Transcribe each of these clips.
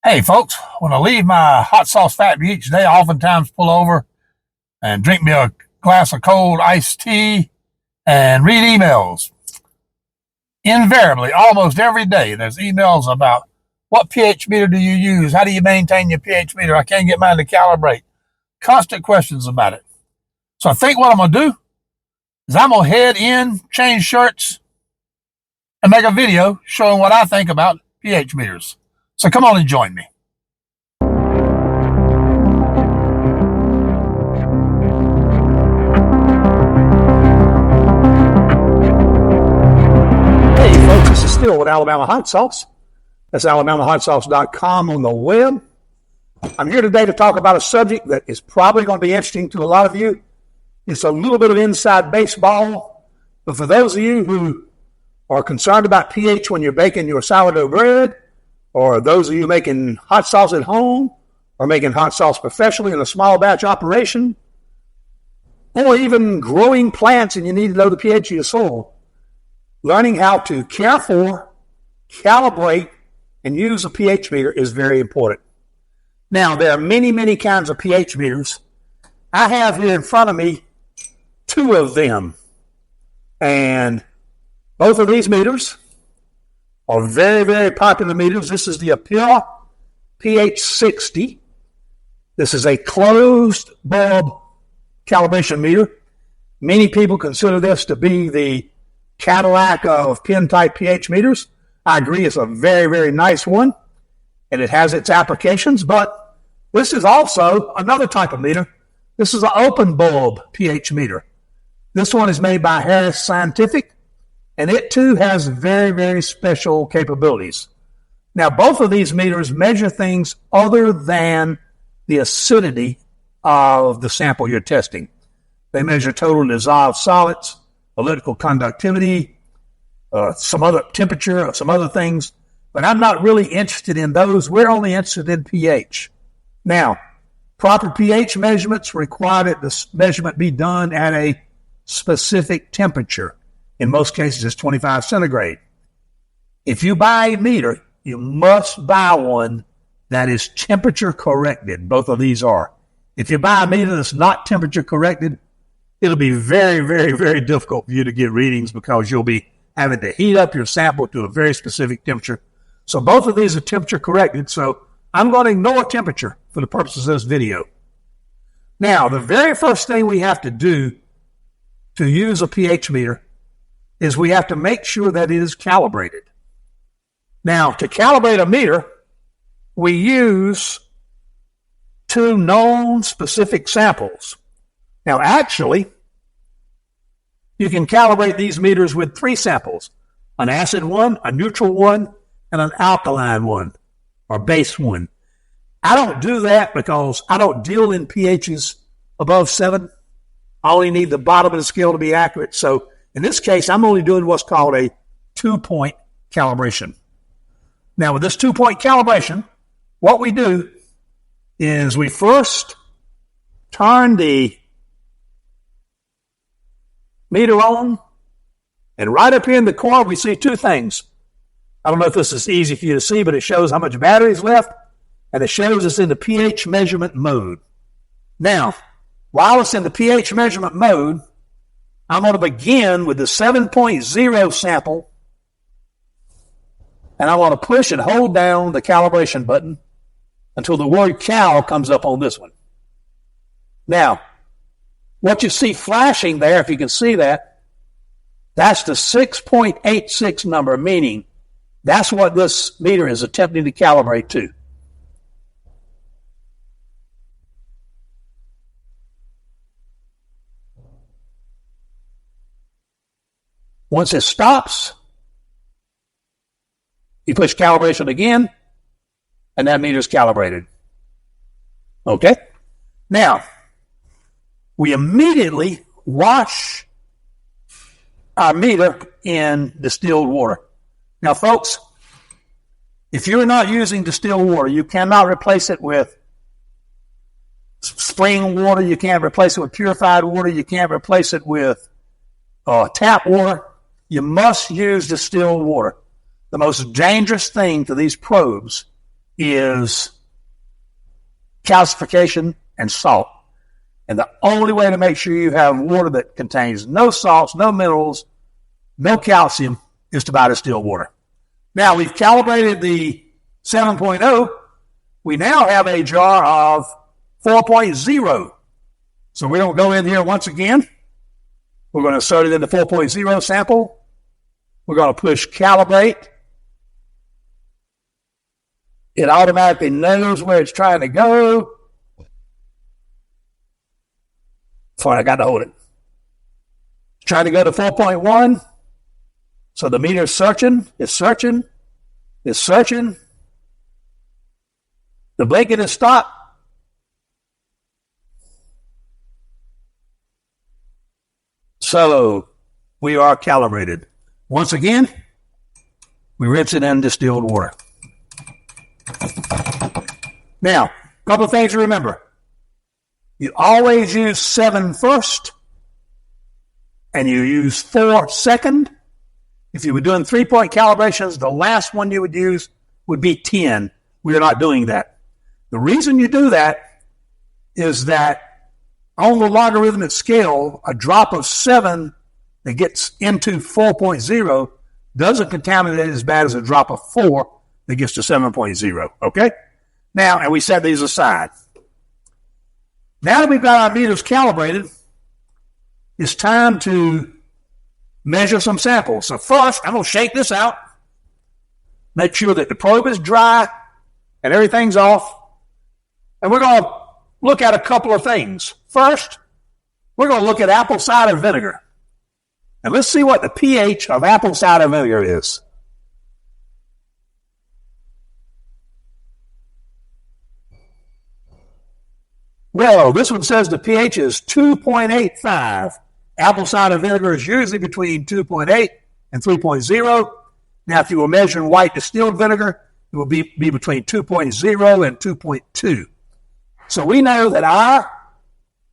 Hey, folks, when I leave my hot sauce factory each day, I oftentimes pull over and drink me a glass of cold iced tea and read emails. Invariably, almost every day, there's emails about what pH meter do you use? How do you maintain your pH meter? I can't get mine to calibrate. Constant questions about it. So I think what I'm going to do is I'm going to head in, change shirts, and make a video showing what I think about pH meters. So come on and join me. Hey folks, this is still with Alabama Hot Sauce. That's alabamahotsauce.com on the web. I'm here today to talk about a subject that is probably going to be interesting to a lot of you. It's a little bit of inside baseball, but for those of you who are concerned about pH when you're baking your sourdough bread, or those of you making hot sauce at home, or making hot sauce professionally in a small batch operation, or even growing plants and you need to know the pH of your soil, learning how to care for, calibrate, and use a pH meter is very important. Now, there are many, many kinds of pH meters. I have here in front of me two of them. And both of these meters are very, very popular meters. This is the Appeal pH 60. This is a closed bulb calibration meter. Many people consider this to be the Cadillac of pen-type pH meters. I agree, it's a very, very nice one, and it has its applications, but this is also another type of meter. This is an open bulb pH meter. This one is made by Harris Scientific, and it too has very, very special capabilities. Now, both of these meters measure things other than the acidity of the sample you're testing. They measure total dissolved solids, electrical conductivity, some other temperature, some other things, but I'm not really interested in those. We're only interested in pH. Now, proper pH measurements require that the measurement be done at a specific temperature. In most cases, it's 25 centigrade. If you buy a meter, you must buy one that is temperature corrected. Both of these are. If you buy a meter that's not temperature corrected, it'll be very, very, very difficult for you to get readings because you'll be having to heat up your sample to a very specific temperature. So both of these are temperature corrected. So I'm going to ignore temperature for the purposes of this video. Now, the very first thing we have to do to use a pH meter is we have to make sure that it is calibrated. Now, to calibrate a meter, we use two known specific samples. Now, actually, you can calibrate these meters with three samples: an acid one, a neutral one, and an alkaline one, or base one. I don't do that because I don't deal in pHs above 7. I only need the bottom of the scale to be accurate. So in this case, I'm only doing what's called a 2-point calibration. Now, with this 2-point calibration, what we do is we first turn the meter on, and right up here in the corner, we see two things. I don't know if this is easy for you to see, but it shows how much battery is left, and it shows us in the pH measurement mode. Now, while it's in the pH measurement mode, I'm going to begin with the 7.0 sample, and I want to push and hold down the calibration button until the word cal comes up on this one. Now, what you see flashing there, if you can see that, that's the 6.86 number, meaning that's what this meter is attempting to calibrate to. Once it stops, you push calibration again, and that meter is calibrated. Okay? Now, we immediately wash our meter in distilled water. Now, folks, if you're not using distilled water, you cannot replace it with spring water. You can't replace it with purified water. You can't replace it with tap water. You must use distilled water. The most dangerous thing to these probes is calcification and salt. And the only way to make sure you have water that contains no salts, no minerals, no calcium is to buy distilled water. Now, we've calibrated the 7.0. We now have a jar of 4.0. So we're going to go in here once again. We're going to insert it in the 4.0 sample. We're going to push Calibrate. It automatically knows where it's trying to go. Sorry, I got to hold it. It's trying to go to 4.1. So the meter's searching. It's searching. It's searching. The blinking has stopped. So we are calibrated. Once again, we rinse it in distilled water. Now, a couple of things to remember. You always use 7 first, and you use 4 second. If you were doing 3-point calibrations, the last one you would use would be 10. We are not doing that. The reason you do that is that on the logarithmic scale, a drop of 7 that gets into 4.0 doesn't contaminate as bad as a drop of 4 that gets to 7.0. Okay? Now, and we set these aside. Now that we've got our meters calibrated, it's time to measure some samples. So first, I'm going to shake this out, make sure that the probe is dry and everything's off. And we're going to look at a couple of things. First, we're going to look at apple cider vinegar. And let's see what the pH of apple cider vinegar is. Well, this one says the pH is 2.85. Apple cider vinegar is usually between 2.8 and 3.0. Now, if you were measuring white distilled vinegar, it will be between 2.0 and 2.2. So we know that our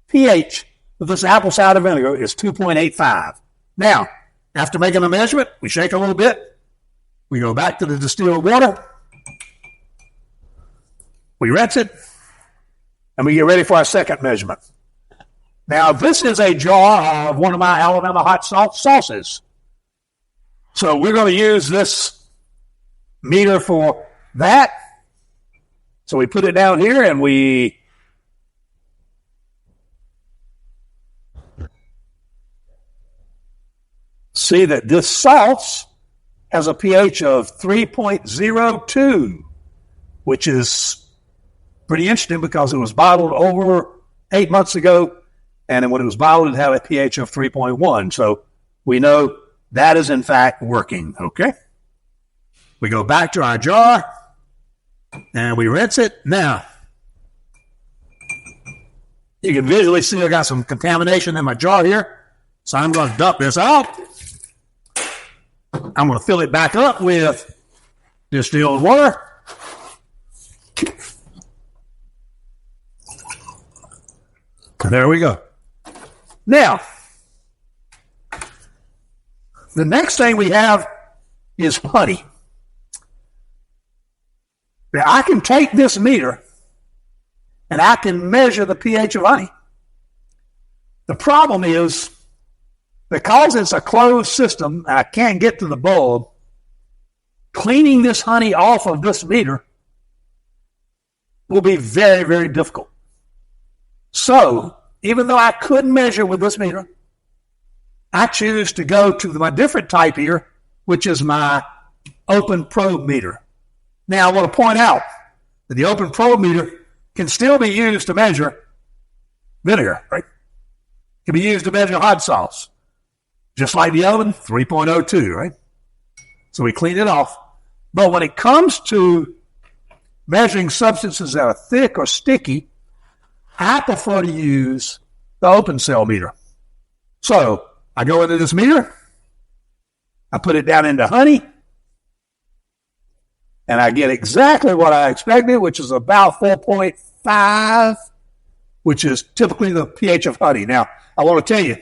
pH of this apple cider vinegar is 2.85. Now, after making a measurement, we shake a little bit. We go back to the distilled water. We rinse it. And we get ready for our second measurement. Now, this is a jar of one of my Alabama hot sauces. So we're going to use this meter for that. So we put it down here and we see that this sauce has a pH of 3.02, which is pretty interesting because it was bottled over 8 months ago, and when it was bottled, it had a pH of 3.1. So we know that is, in fact, working, okay? We go back to our jar, and we rinse it. Now, you can visually see I got some contamination in my jar here, so I'm going to dump this out. I'm going to fill it back up with distilled water. There we go. Now, the next thing we have is honey. Now, I can take this meter and I can measure the pH of honey. The problem is, because it's a closed system and I can't get to the bulb, cleaning this honey off of this meter will be very, very difficult. So, even though I could measure with this meter, I choose to go to my different type here, which is my open probe meter. Now, I want to point out that the open probe meter can still be used to measure vinegar, right? It can be used to measure hot sauce. Just like the oven, 3.02, right? So we clean it off. But when it comes to measuring substances that are thick or sticky, I prefer to use the open cell meter. So I go into this meter, I put it down into honey, and I get exactly what I expected, which is about 4.5, which is typically the pH of honey. Now, I want to tell you,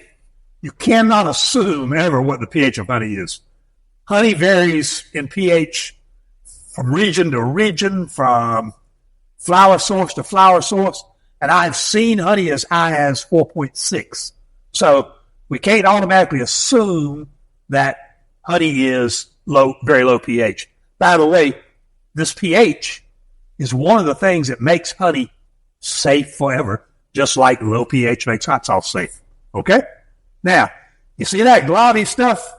you cannot assume ever what the pH of honey is. Honey varies in pH from region to region, from flower source to flower source, and I've seen honey as high as 4.6. So we can't automatically assume that honey is low, very low pH. By the way, this pH is one of the things that makes honey safe forever, just like low pH makes hot sauce safe. Okay? Now, you see that globby stuff?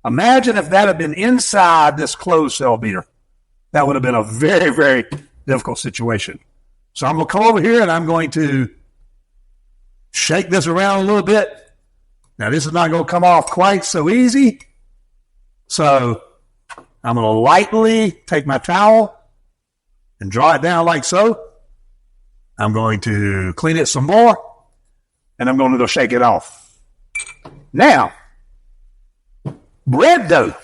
Imagine if that had been inside this closed cell meter. That would have been a very, very difficult situation. So I'm going to come over here and I'm going to shake this around a little bit. Now, this is not going to come off quite so easy. So I'm going to lightly take my towel and draw it down like so. I'm going to clean it some more, and I'm going to shake it off. Now, bread dough.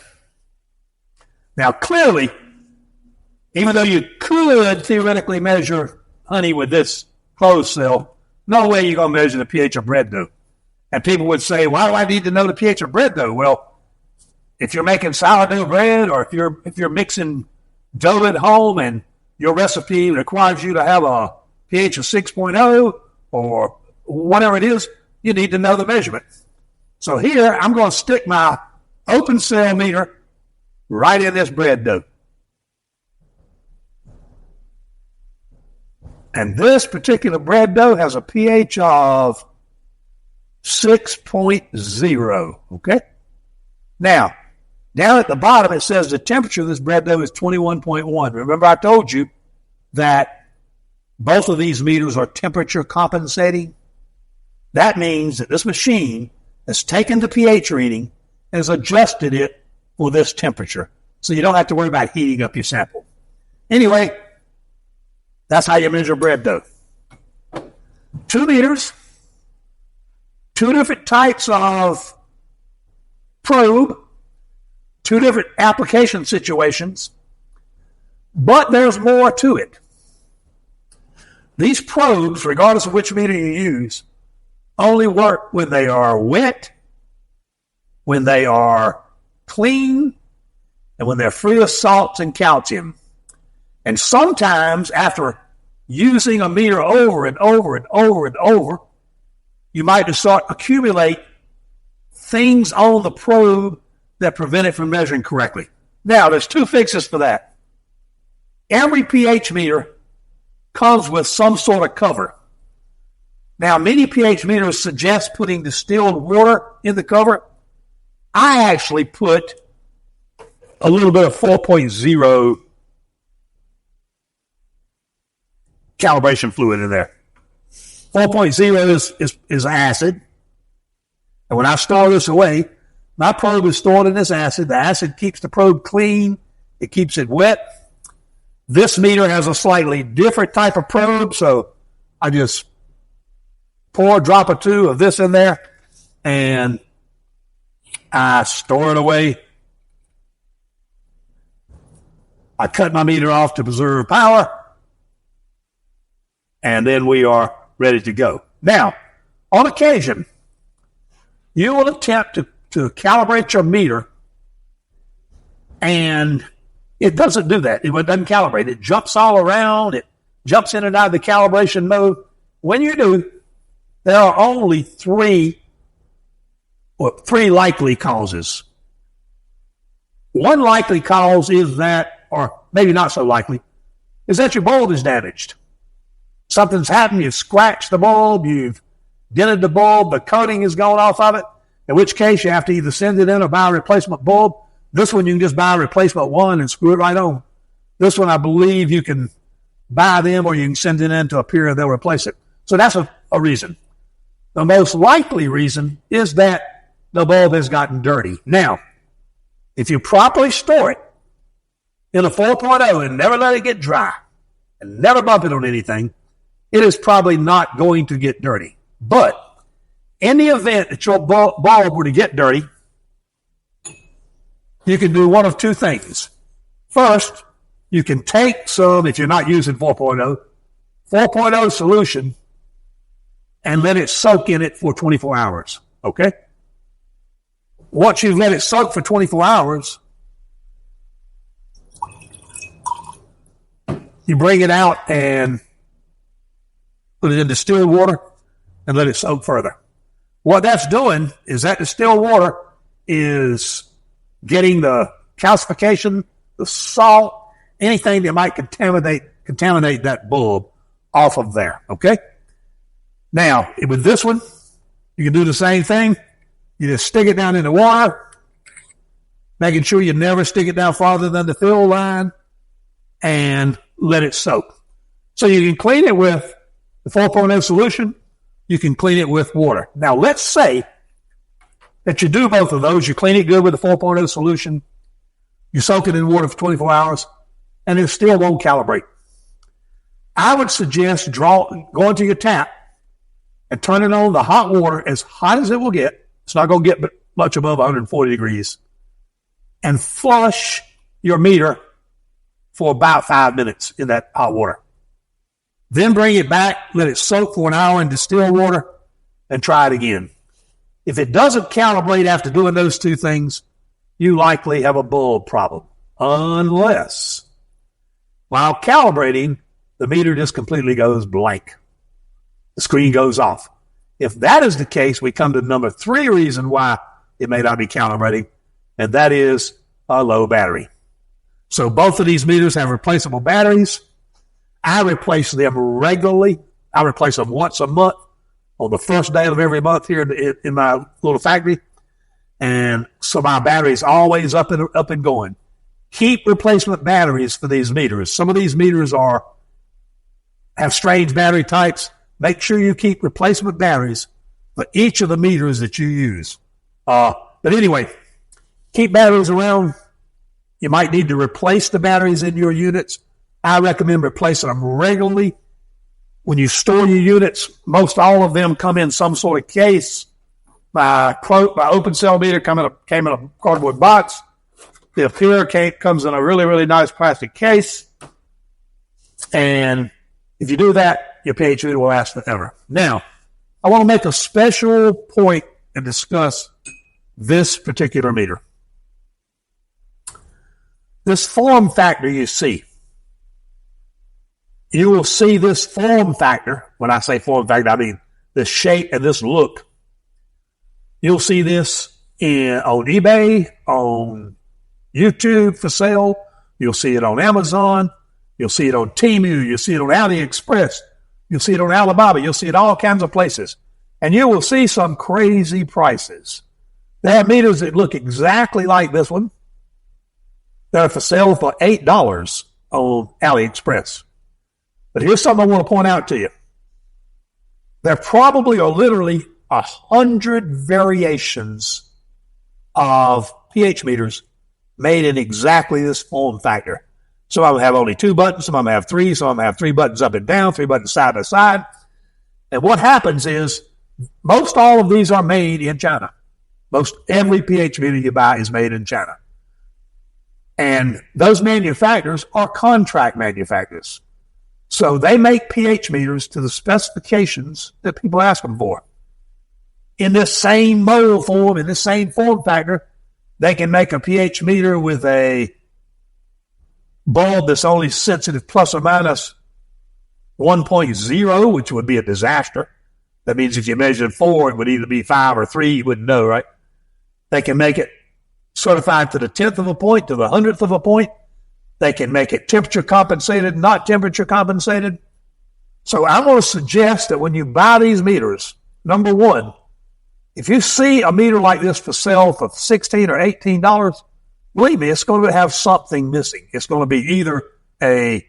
Now, clearly, even though you could theoretically measure honey with this closed cell, no way you're going to measure the pH of bread dough. And people would say, why do I need to know the pH of bread dough? Well, if you're making sourdough bread, or if you're mixing dough at home and your recipe requires you to have a pH of 6.0 or whatever it is, you need to know the measurement. So here, I'm going to stick my open cell meter right in this bread dough. And this particular bread dough has a pH of 6.0, okay? Now, down at the bottom, it says the temperature of this bread dough is 21.1. Remember, I told you that both of these meters are temperature compensating. That means that this machine has taken the pH reading and has adjusted it for this temperature. So you don't have to worry about heating up your sample. Anyway, that's how you measure bread dough. 2 meters, 2 different types of probe, 2 different application situations, but there's more to it. These probes, regardless of which meter you use, only work when they are wet, when they are clean, and when they're free of salts and calcium. And sometimes, after using a meter over and over and over and over, you might just start accumulate things on the probe that prevent it from measuring correctly. Now, there's 2 fixes for that. Every pH meter comes with some sort of cover. Now, many pH meters suggest putting distilled water in the cover. I actually put a little bit of 4.0 calibration fluid in there. 4.0 is acid. And when I store this away, my probe is stored in this acid. The acid keeps the probe clean. It keeps it wet. This meter has a slightly different type of probe, so I just pour a drop or 2 of this in there, and I store it away. I cut my meter off to preserve power, and then we are ready to go. Now, on occasion, you will attempt to calibrate your meter, and it doesn't do that. It doesn't calibrate. It jumps all around. It jumps in and out of the calibration mode. When you do, there are only 3 likely causes. One likely cause is that, or maybe not so likely, is that your bulb is damaged. Something's happened. You've scratched the bulb. You've dented the bulb. The coating has gone off of it, in which case you have to either send it in or buy a replacement bulb. This one, you can just buy a replacement one and screw it right on. This one, I believe you can buy them or you can send it in to a peer and they'll replace it. So that's a reason. The most likely reason is that the bulb has gotten dirty. Now, if you properly store it in a 4.0 and never let it get dry and never bump it on anything, it is probably not going to get dirty. But in the event that your bulb were to get dirty, you can do one of 2 things. First, you can take some, if you're not using 4.0 solution, and let it soak in it for 24 hours, okay? Once you've let it soak for 24 hours, You bring it out and put it in distilled water and let it soak further. What that's doing is that distilled water is getting the calcification, the salt, anything that might contaminate that bulb off of there, okay? Now, with this one, you can do the same thing. You just stick it down in the water, making sure you never stick it down farther than the fill line, and let it soak. So you can clean it with the 4.0 solution. You can clean it with water. Now, let's say that you do both of those. You clean it good with the 4.0 solution. You soak it in water for 24 hours, and it still won't calibrate. I would suggest going to your tap and turning on the hot water as hot as it will get. It's not going to get much above 140 degrees. And flush your meter for about 5 minutes in that hot water. Then bring it back, let it soak for an hour in distilled water, and try it again. If it doesn't calibrate after doing those two things, you likely have a bulb problem. Unless, while calibrating, the meter just completely goes blank. The screen goes off. If that is the case, we come to number 3 reason why it may not be calibrating, and that is a low battery. So both of these meters have replaceable batteries. I replace them regularly. I replace them once a month on the first day of every month here in my little factory. And so my battery is always up and going. Keep replacement batteries for these meters. Some of these meters have strange battery types. Make sure you keep replacement batteries for each of the meters that you use. But anyway, keep batteries around. You might need to replace the batteries in your units. I recommend replacing them regularly. When you store your units, most all of them come in some sort of case. My open cell meter came in a cardboard box. The appealer comes in a really, really nice plastic case. And if you do that, your pH meter will last forever. Now, I want to make a special point and discuss this particular meter. This form factor you see. You will see this form factor. When I say form factor, I mean this shape and this look. You'll see this on eBay, on YouTube for sale. You'll see it on Amazon. You'll see it on Temu. You'll see it on AliExpress. You'll see it on Alibaba. You'll see it all kinds of places. And you will see some crazy prices. They have meters that look exactly like this one. They're for sale for $8 on AliExpress. But here's something I want to point out to you. There probably are literally 100 variations of pH meters made in exactly this form factor. Some of them have only 2 buttons, some of them have 3, some of them have 3 buttons up and down, 3 buttons side by side. And what happens is most all of these are made in China. Most every pH meter you buy is made in China. And those manufacturers are contract manufacturers. So they make pH meters to the specifications that people ask them for. In this same mold form, in this same form factor, they can make a pH meter with a bulb that's only sensitive plus or minus 1.0, which would be a disaster. That means if you measured 4, it would either be 5 or 3. You wouldn't know, right? They can make it certified to the 10th of a point, to the 100th of a point. They can make it temperature compensated, not temperature compensated. So I'm going to suggest that when you buy these meters, number one, if you see a meter like this for sale for $16 or $18, believe me, it's going to have something missing. It's going to be either a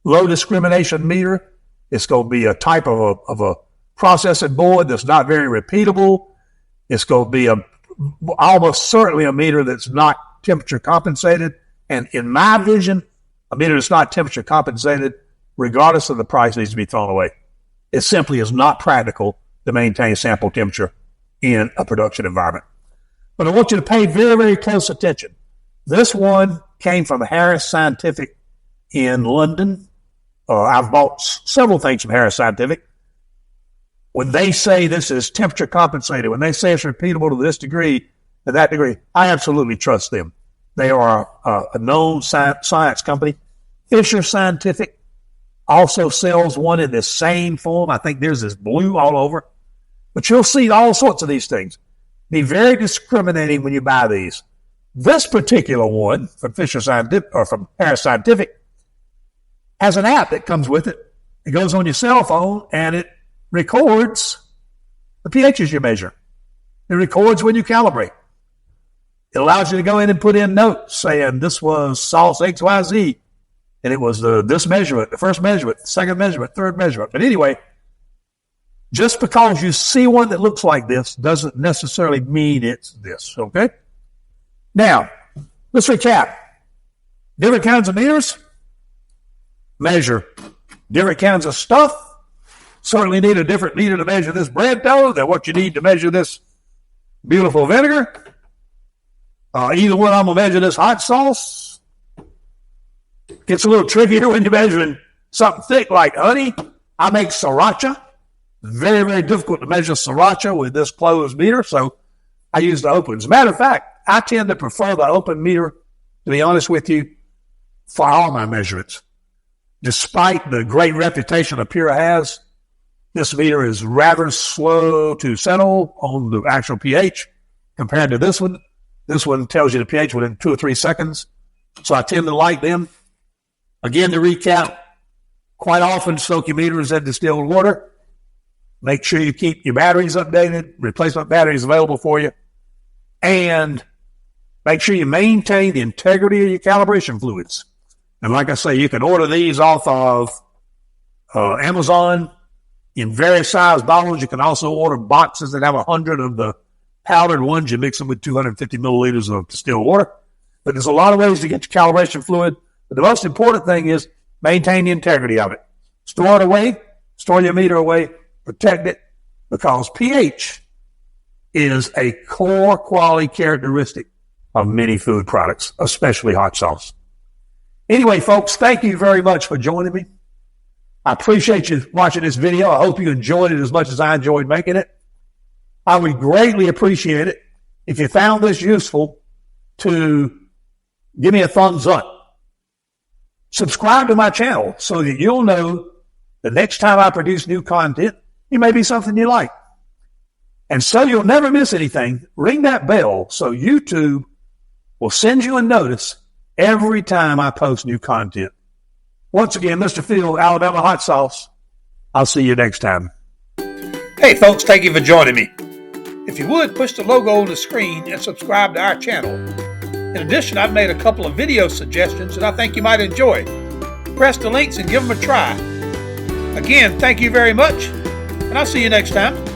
low discrimination meter. It's going to be a type of a processing board that's not very repeatable. It's going to be almost certainly a meter that's not temperature compensated. And in my vision, a meter that's not temperature compensated, regardless of the price, needs to be thrown away. It simply is not practical to maintain sample temperature in a production environment. But I want you to pay very, very close attention. This one came from Harris Scientific in London. I've bought several things from Harris Scientific. When they say this is temperature compensated, when they say it's repeatable to this degree, to that degree, I absolutely trust them. They are a known science company. Fisher Scientific also sells one in the same form. I think theirs is blue all over. But you'll see all sorts of these things. Be very discriminating when you buy these. This particular one from Fisher Scientific or from Harris Scientific has an app that comes with it. It goes on your cell phone and it records the pHs you measure. It records when you calibrate. It allows you to go in and put in notes saying this was sauce XYZ, and it was this measurement, the first measurement, the second measurement, third measurement. But anyway, just because you see one that looks like this doesn't necessarily mean it's this, okay? Now, let's recap. Different kinds of meters measure different kinds of stuff. Certainly need a different meter to measure this bread dough than what you need to measure this beautiful vinegar. Either one, I'm going to measure this hot sauce. Gets a little trickier when you're measuring something thick like honey. I make sriracha. Very, very difficult to measure sriracha with this closed meter, so I use the open. As a matter of fact, I tend to prefer the open meter, to be honest with you, for all my measurements. Despite the great reputation Apira has, this meter is rather slow to settle on the actual pH compared to this one. This one tells you the pH within 2 or 3 seconds, so I tend to like them. Again, to recap, quite often soak your meters in distilled water. Make sure you keep your batteries updated, replacement batteries available for you, and make sure you maintain the integrity of your calibration fluids. And like I say, you can order these off of Amazon in various size bottles. You can also order boxes that have 100 of the powdered ones. You mix them with 250 milliliters of distilled water. But there's a lot of ways to get your calibration fluid. But the most important thing is maintain the integrity of it. Store it away. Store your meter away. Protect it, because pH is a core quality characteristic of many food products, especially hot sauce. Anyway, folks, thank you very much for joining me. I appreciate you watching this video. I hope you enjoyed it as much as I enjoyed making it. I would greatly appreciate it if you found this useful to give me a thumbs up. Subscribe to my channel so that you'll know the next time I produce new content, it may be something you like. And so you'll never miss anything, ring that bell so YouTube will send you a notice every time I post new content. Once again, Mr. Phil, Alabama Hot Sauce. I'll see you next time. Hey folks, thank you for joining me. If you would, push the logo on the screen and subscribe to our channel. In addition, I've made a couple of video suggestions that I think you might enjoy. Press the links and give them a try. Again, thank you very much, and I'll see you next time.